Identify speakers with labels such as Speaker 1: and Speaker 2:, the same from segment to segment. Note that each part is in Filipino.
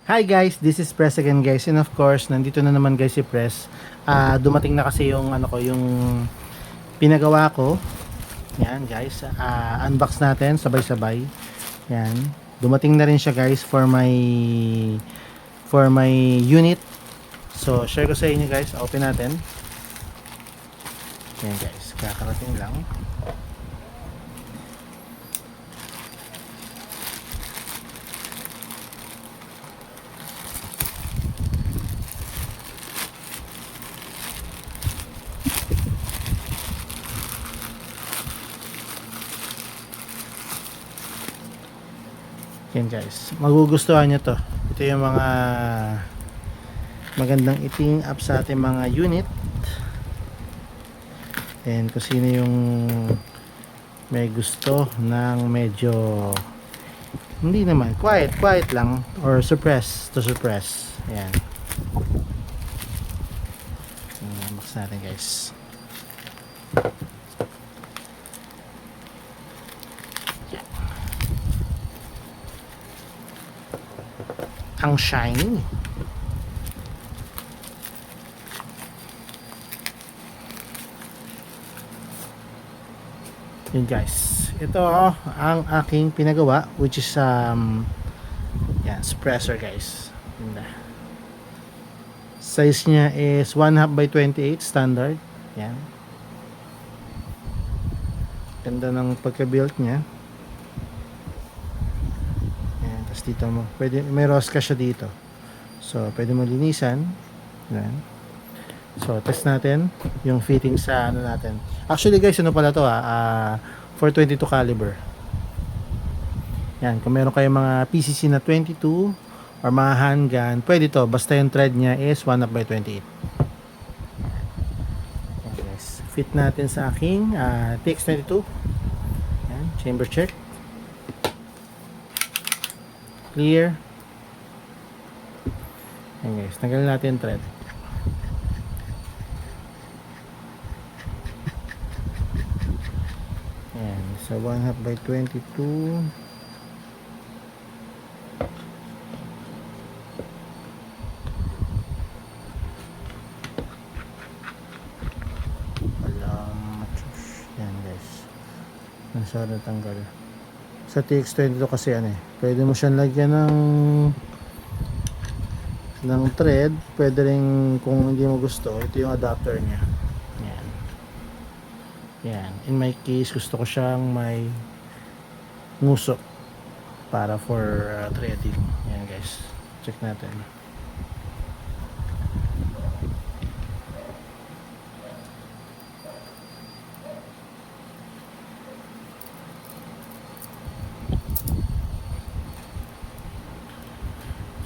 Speaker 1: Hi guys, this is Press again guys, and of course, nandito na naman guys si Press. Dumating na kasi yung yung pinagawa ko. Yan guys, unbox natin sabay-sabay. Yan. Dumating na rin siya guys for my unit. So, share ko sa inyo guys. Open natin. Yan guys, kakarating lang. Yan guys, magugustuhan nyo to. Ito yung mga magandang iting up sa ating mga unit. And kung sino yung may gusto ng medyo hindi naman, quiet lang, or suppress to suppress. Ayan. Unbox natin guys. Ang shiny. Yun guys, ito ang aking pinagawa, which is yan, suppressor guys. Ganda. Size niya is 1/2 by 28 standard. Yan, ganda ng pagka-built niya. Tapos dito mo, pwede, may rosca siya dito. So, pwede mo linisan. Yan. So, test natin yung fitting sa ano natin. Actually guys, ano pala to 422 caliber. Yan, kung meron kayong mga PCC na 22 or mga handgun, pwede to. Basta yung thread niya is 1/2 by 28. Yan guys. Fit natin sa aking TX22. Yan, chamber check. Clear. Ayan guys, tanggalin natin yung thread. Ayan, so 1/2 by 22. Ayan guys, masyado tanggal. Sa TX22 kasi pwede mo siyang lagyan ng thread, pwede rin kung hindi mo gusto, ito yung adapter niya. Yan. Yan. In my case, gusto ko siyang may nguso para for threading. Yan guys. Check natin.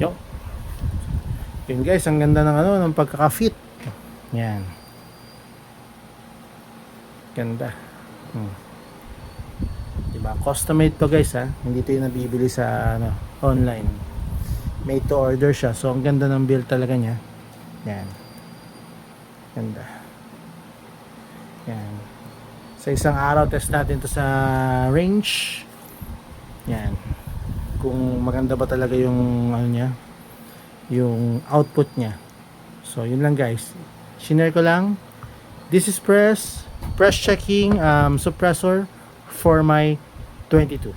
Speaker 1: Yo. Yun guys, ang ganda ng ng pagkaka-fit. Yan. Ganda. Diba? Custom made to guys Hindi ito yung nabibili sa online. Made to order siya. So ang ganda ng build talaga niya. Yan. Ganda. Yan. Sa isang araw test natin to sa range. Yan. Kung maganda ba talaga yung niya, yung output niya. So yun lang guys, shinare ko lang. This is press checking suppressor for my 22.